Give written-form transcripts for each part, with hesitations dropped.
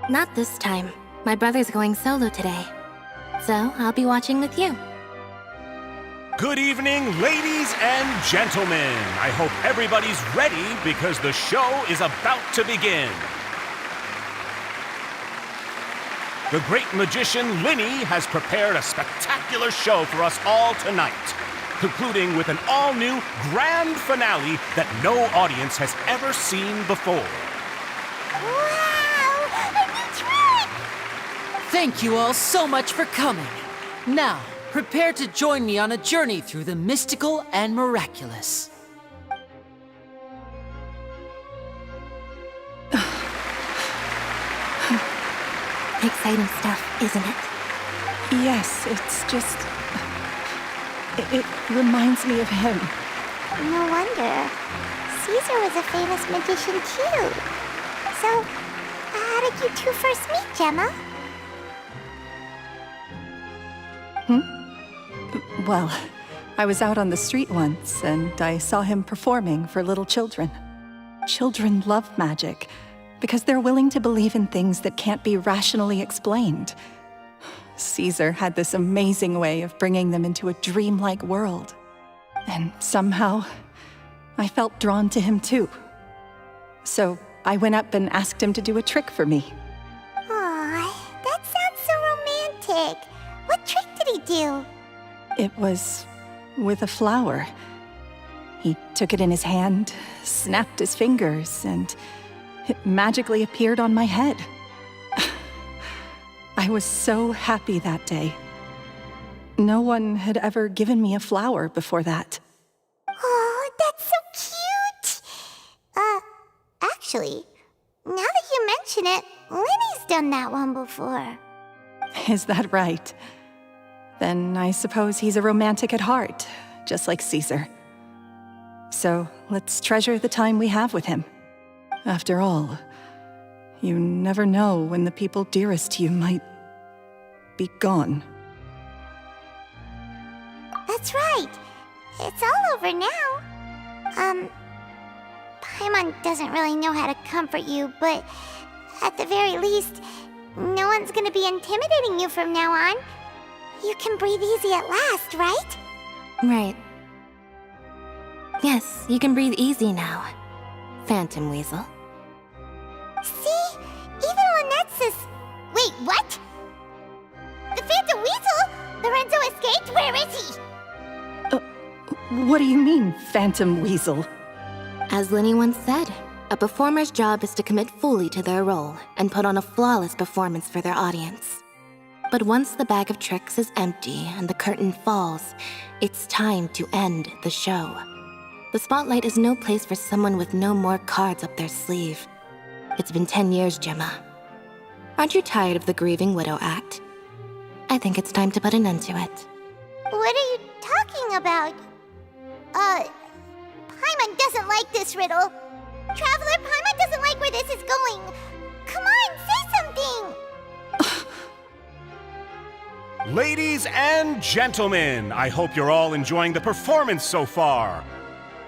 Not this time. My brother's going solo today. So, I'll be watching with you. Good evening, ladies and gentlemen. I hope everybody's ready because the show is about to begin. The great magician Lyney has prepared a spectacular show for us all tonight, concluding with an all-new grand finale that no audience has ever seen before. Wow! A new trick! Thank you all so much for coming. Now, prepare to join me on a journey through the mystical and miraculous. Exciting stuff, isn't it? Yes, it's just... It reminds me of him. No wonder. Caesar was a famous magician too. So, how did you two first meet, Gemma? Well, I was out on the street once, and I saw him performing for little children. Children love magic, because they're willing to believe in things that can't be rationally explained. Caesar had this amazing way of bringing them into a dreamlike world. And somehow, I felt drawn to him too. So I went up and asked him to do a trick for me. Aw, that sounds so romantic. What trick did he do? It was with a flower. He took it in his hand, snapped his fingers, and it magically appeared on my head. I was so happy that day. No one had ever given me a flower before that. Oh, that's so cute! Actually, now that you mention it, Lyney's done that one before. Is that right? Then I suppose he's a romantic at heart, just like Caesar. So let's treasure the time we have with him. After all, you never know when the people dearest to you might be gone. That's right. It's all over now. Paimon doesn't really know how to comfort you, but at the very least, no one's gonna be intimidating you from now on. You can breathe easy at last, right? Right. Yes, you can breathe easy now, Phantom Weasel. See? Even Lynette says... Wait, what? The Phantom Weasel? Lorenzo escaped? Where is he? What do you mean, Phantom Weasel? As Lyney once said, a performer's job is to commit fully to their role and put on a flawless performance for their audience. But once the bag of tricks is empty and the curtain falls, it's time to end the show. The spotlight is no place for someone with no more cards up their sleeve. It's been 10 years, Gemma. Aren't you tired of the grieving widow act? I think it's time to put an end to it. What are you talking about? Paimon doesn't like this riddle. Traveler, Paimon doesn't like where this is going. Come on, say something! Ladies and gentlemen, I hope you're all enjoying the performance so far.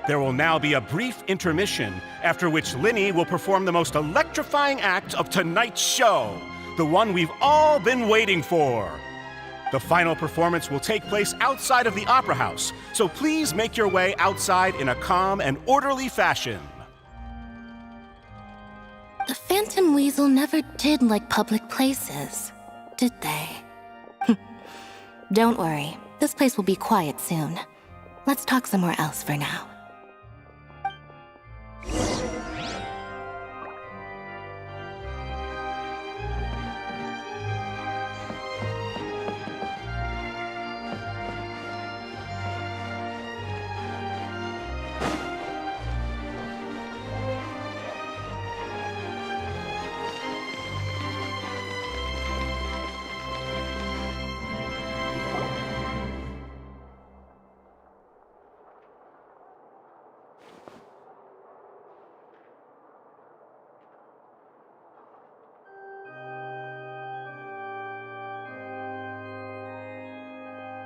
There will now be a brief intermission, after which Lyney will perform the most electrifying act of tonight's show, the one we've all been waiting for. The final performance will take place outside of the Opera House, so please make your way outside in a calm and orderly fashion. The Phantom Weasel never did like public places, did they? Don't worry, this place will be quiet soon. Let's talk somewhere else for now.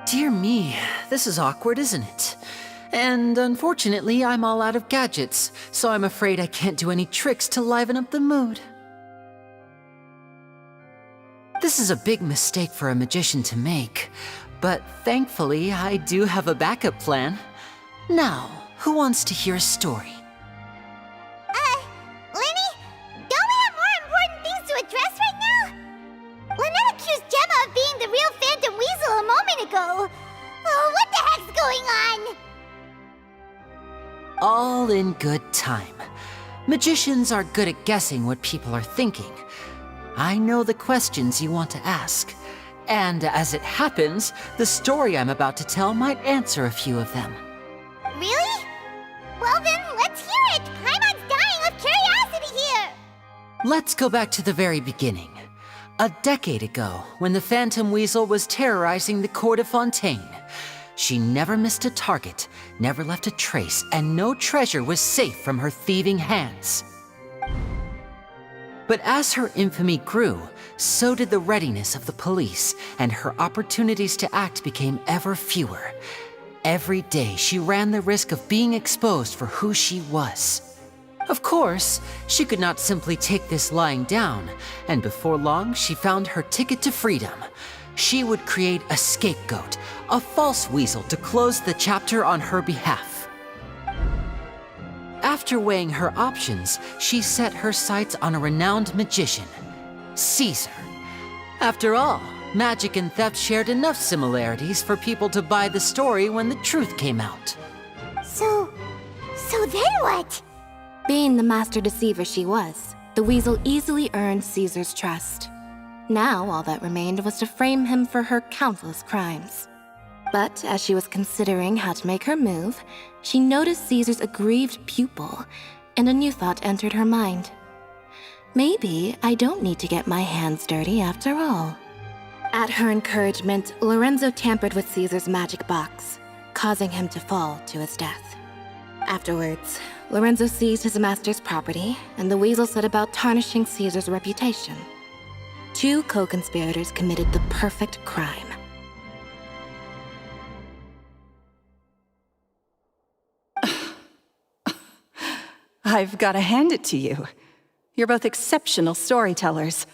Dear me, this is awkward, isn't it? And unfortunately, I'm all out of gadgets, so I'm afraid I can't do any tricks to liven up the mood. This is a big mistake for a magician to make, but thankfully I do have a backup plan. Now, who wants to hear a story? Lyney, don't we have more important things to address right now? Lynette accused Gemma of being the real Phantom Weasel a moment ago. Oh, what the heck's going on? All in good time. Magicians are good at guessing what people are thinking. I know the questions you want to ask. And as it happens, the story I'm about to tell might answer a few of them. Really? Well then, let's hear it! Paimon's dying of curiosity here! Let's go back to the very beginning. A decade ago, when the Phantom Weasel was terrorizing the court of Fontaine. She never missed a target, never left a trace, and no treasure was safe from her thieving hands. But as her infamy grew, so did the readiness of the police, and her opportunities to act became ever fewer. Every day, she ran the risk of being exposed for who she was. Of course, she could not simply take this lying down, and before long, she found her ticket to freedom. She would create a scapegoat, a false weasel to close the chapter on her behalf. After weighing her options, she set her sights on a renowned magician, Caesar. After all, magic and theft shared enough similarities for people to buy the story when the truth came out. So then what? Being the master deceiver she was, the weasel easily earned Caesar's trust. Now, all that remained was to frame him for her countless crimes. But as she was considering how to make her move, she noticed Caesar's aggrieved pupil, and a new thought entered her mind. Maybe I don't need to get my hands dirty after all. At her encouragement, Lorenzo tampered with Caesar's magic box, causing him to fall to his death. Afterwards, Lorenzo seized his master's property, and the weasel set about tarnishing Caesar's reputation. Two co-conspirators committed the perfect crime. I've got to hand it to you. You're both exceptional storytellers.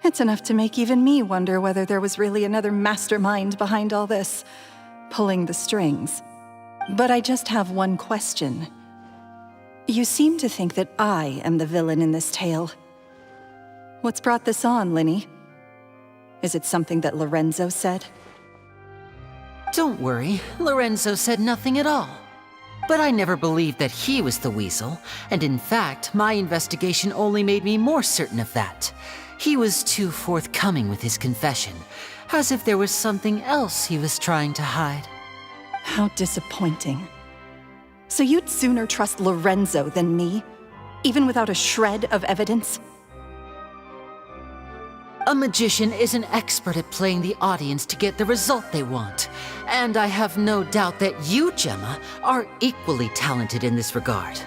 It's enough to make even me wonder whether there was really another mastermind behind all this, pulling the strings. But I just have one question. You seem to think that I am the villain in this tale. What's brought this on, Lyney? Is it something that Lorenzo said? Don't worry, Lorenzo said nothing at all. But I never believed that he was the weasel, and in fact, my investigation only made me more certain of that. He was too forthcoming with his confession, as if there was something else he was trying to hide. How disappointing. So you'd sooner trust Lorenzo than me, even without a shred of evidence? A magician is an expert at playing the audience to get the result they want. And I have no doubt that you, Gemma, are equally talented in this regard.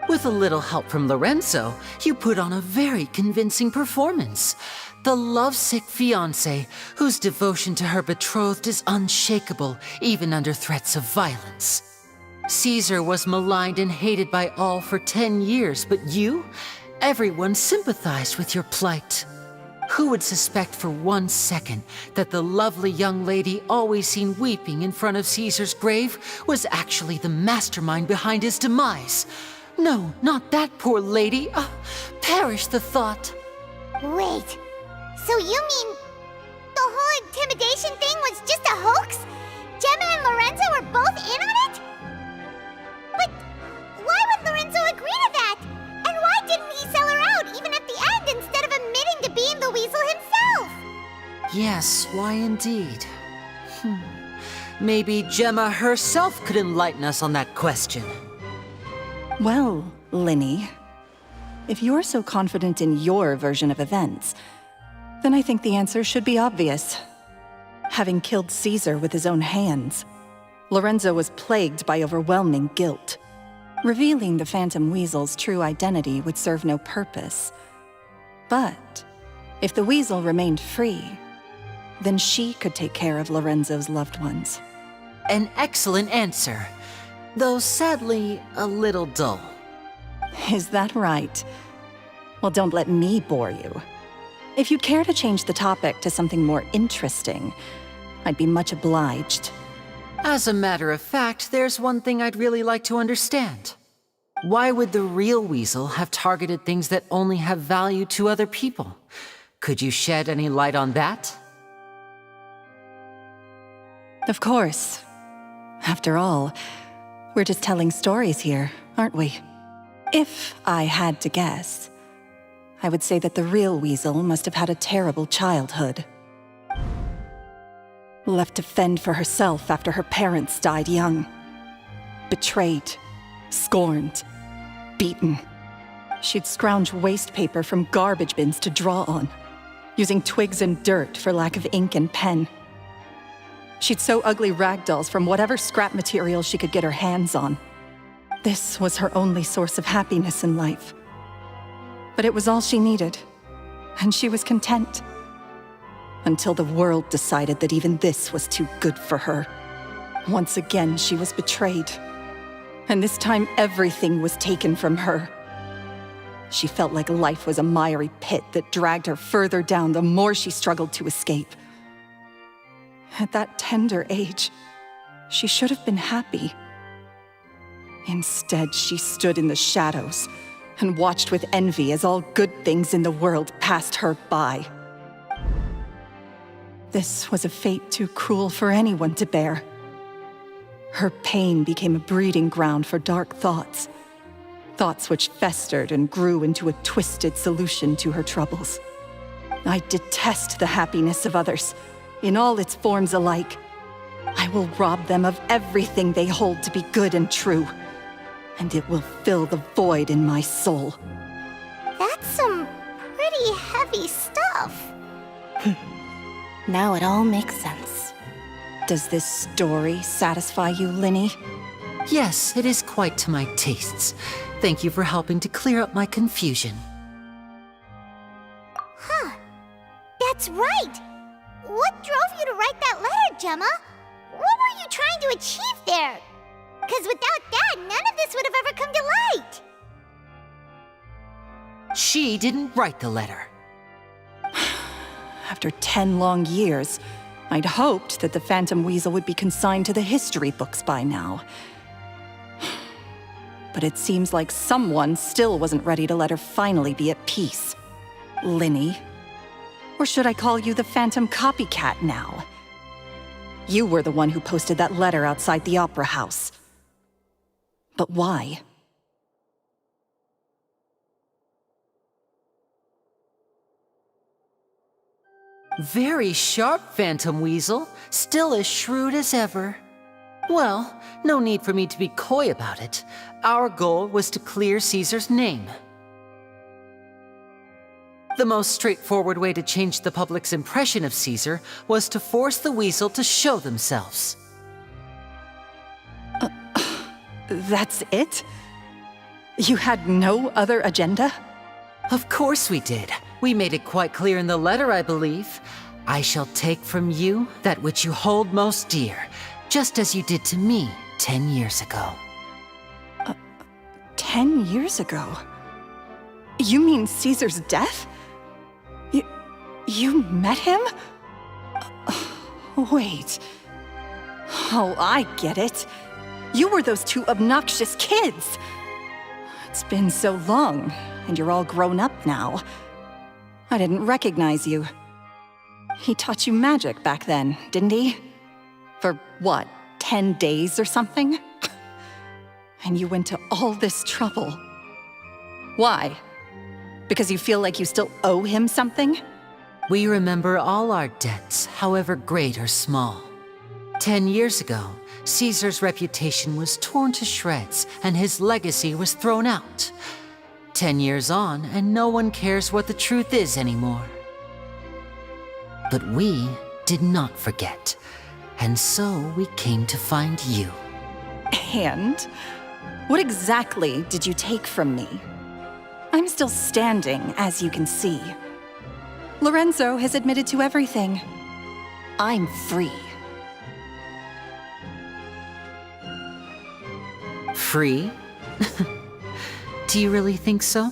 With a little help from Lorenzo, you put on a very convincing performance. The lovesick fiancé, whose devotion to her betrothed is unshakable, even under threats of violence. Caesar was maligned and hated by all for 10 years, but you? Everyone sympathized with your plight. Who would suspect for 1 second that the lovely young lady always seen weeping in front of Caesar's grave was actually the mastermind behind his demise? No, not that poor lady. Perish the thought. Wait, so you mean the whole intimidation thing was just a hoax? Gemma and Lorenzo were both in on it? But why would Lorenzo agree to that? And why didn't he sell her out even at the end instead of admitting to being the weasel himself? Yes, why indeed? Maybe Gemma herself could enlighten us on that question. Well, Lyney, if you're so confident in your version of events, then I think the answer should be obvious. Having killed Caesar with his own hands, Lorenzo was plagued by overwhelming guilt. Revealing the Phantom Weasel's true identity would serve no purpose. But if the Weasel remained free, then she could take care of Lorenzo's loved ones. An excellent answer, though sadly a little dull. Is that right? Well, don't let me bore you. If you'd care to change the topic to something more interesting, I'd be much obliged. As a matter of fact, there's one thing I'd really like to understand. Why would the real weasel have targeted things that only have value to other people? Could you shed any light on that? Of course. After all, we're just telling stories here, aren't we? If I had to guess, I would say that the real weasel must have had a terrible childhood. Left to fend for herself after her parents died young. Betrayed, scorned, beaten. She'd scrounge waste paper from garbage bins to draw on, using twigs and dirt for lack of ink and pen. She'd sew ugly rag dolls from whatever scrap material she could get her hands on. This was her only source of happiness in life. But it was all she needed, and she was content. Until the world decided that even this was too good for her. Once again, she was betrayed. And this time, everything was taken from her. She felt like life was a miry pit that dragged her further down the more she struggled to escape. At that tender age, she should have been happy. Instead, she stood in the shadows and watched with envy as all good things in the world passed her by. This was a fate too cruel for anyone to bear. Her pain became a breeding ground for dark thoughts. Thoughts which festered and grew into a twisted solution to her troubles. I detest the happiness of others, in all its forms alike. I will rob them of everything they hold to be good and true, and it will fill the void in my soul. That's some pretty heavy stuff. Now it all makes sense. Does this story satisfy you, Lyney? Yes, it is quite to my tastes. Thank you for helping to clear up my confusion. Huh. That's right. What drove you to write that letter, Gemma? What were you trying to achieve there? Because without that, none of this would have ever come to light. She didn't write the letter. After 10 long years, I'd hoped that the Phantom Weasel would be consigned to the history books by now. But it seems like someone still wasn't ready to let her finally be at peace. Lyney. Or should I call you the Phantom Copycat now? You were the one who posted that letter outside the Opera House. But why? Very sharp, Phantom Weasel. Still as shrewd as ever. Well, no need for me to be coy about it. Our goal was to clear Caesar's name. The most straightforward way to change the public's impression of Caesar was to force the Weasel to show themselves. That's it? You had no other agenda? Of course we did. We made it quite clear in the letter, I believe. I shall take from you that which you hold most dear, just as you did to me 10 years ago. 10 years ago? You mean Caesar's death? You met him? Wait. Oh, I get it. You were those two obnoxious kids. It's been so long, and you're all grown up now. I didn't recognize you. He taught you magic back then, didn't he? For what, 10 days or something? And you went to all this trouble. Why? Because you feel like you still owe him something? We remember all our debts, however great or small. 10 years ago, Caesar's reputation was torn to shreds, and his legacy was thrown out. 10 years on, and no one cares what the truth is anymore. But we did not forget, and so we came to find you. And? What exactly did you take from me? I'm still standing, as you can see. Lorenzo has admitted to everything. I'm free. Free? Do you really think so?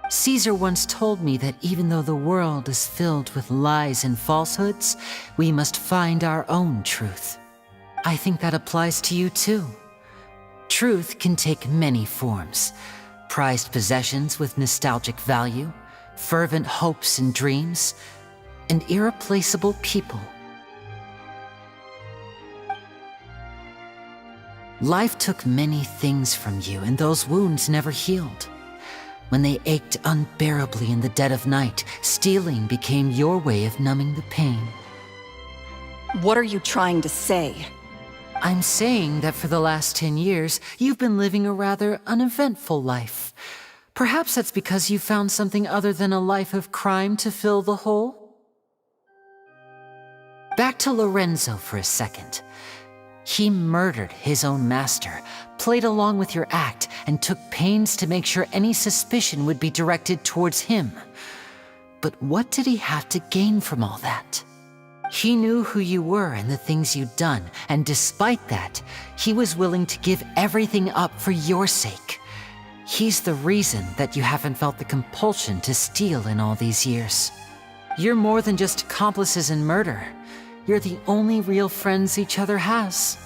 Caesar once told me that even though the world is filled with lies and falsehoods, we must find our own truth. I think that applies to you too. Truth can take many forms: prized possessions with nostalgic value, fervent hopes and dreams, and irreplaceable people. Life took many things from you, and those wounds never healed. When they ached unbearably in the dead of night, stealing became your way of numbing the pain. What are you trying to say? I'm saying that for the last 10 years, you've been living a rather uneventful life. Perhaps that's because you found something other than a life of crime to fill the hole? Back to Lorenzo for a second. He murdered his own master, played along with your act, and took pains to make sure any suspicion would be directed towards him. But what did he have to gain from all that? He knew who you were and the things you'd done, and despite that, he was willing to give everything up for your sake. He's the reason that you haven't felt the compulsion to steal in all these years. You're more than just accomplices in murder. You're the only real friends each other has.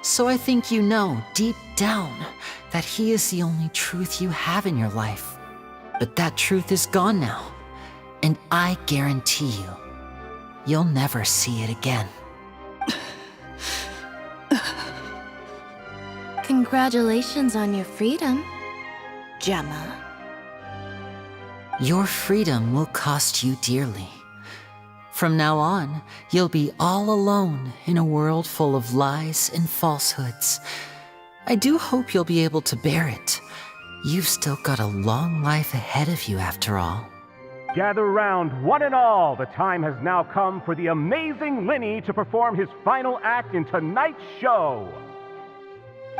So I think you know, deep down, that he is the only truth you have in your life. But that truth is gone now, and I guarantee you, you'll never see it again. Congratulations on your freedom, Gemma. Your freedom will cost you dearly. From now on, you'll be all alone in a world full of lies and falsehoods. I do hope you'll be able to bear it. You've still got a long life ahead of you after all. Gather round, one and all. The time has now come for the amazing Lyney to perform his final act in tonight's show.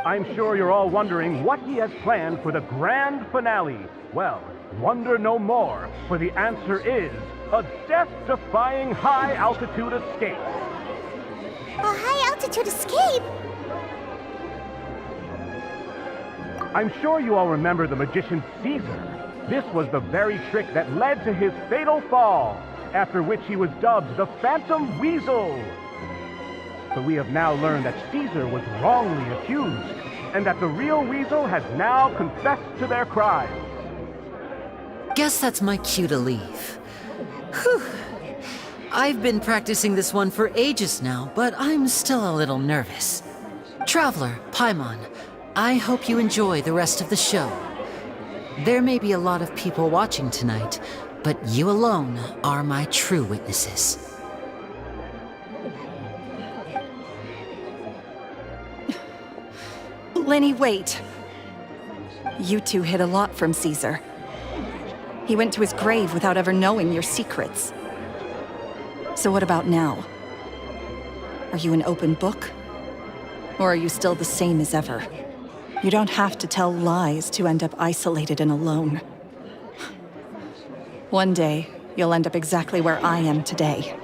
I'm sure you're all wondering what he has planned for the grand finale. Well, wonder no more, for the answer is a death-defying high-altitude escape. A high-altitude escape? I'm sure you all remember the magician Caesar. This was the very trick that led to his fatal fall, after which he was dubbed the Phantom Weasel. But we have now learned that Caesar was wrongly accused, and that the real Weasel has now confessed to their crimes. Guess that's my cue to leave. Whew. I've been practicing this one for ages now, but I'm still a little nervous. Traveler, Paimon, I hope you enjoy the rest of the show. There may be a lot of people watching tonight, but you alone are my true witnesses. Lyney, wait. You two hid a lot from Caesar. He went to his grave without ever knowing your secrets. So what about now? Are you an open book? Or are you still the same as ever? You don't have to tell lies to end up isolated and alone. One day, you'll end up exactly where I am today.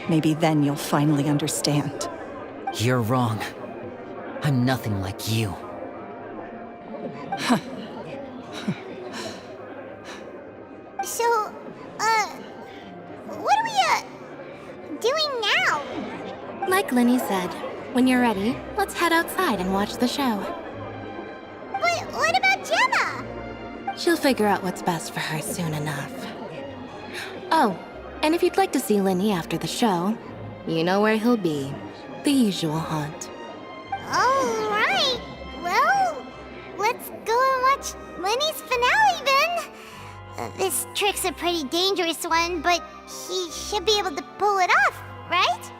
Maybe then you'll finally understand. You're wrong. I'm nothing like you. So, what are we, doing now? Like Lyney said, when you're ready, let's head outside and watch the show. But what about Gemma? She'll figure out what's best for her soon enough. Oh, and if you'd like to see Lyney after the show, you know where he'll be. The usual haunt. All right. Well, let's go and watch Lyney's finale then. This trick's a pretty dangerous one, but he should be able to pull it off, right?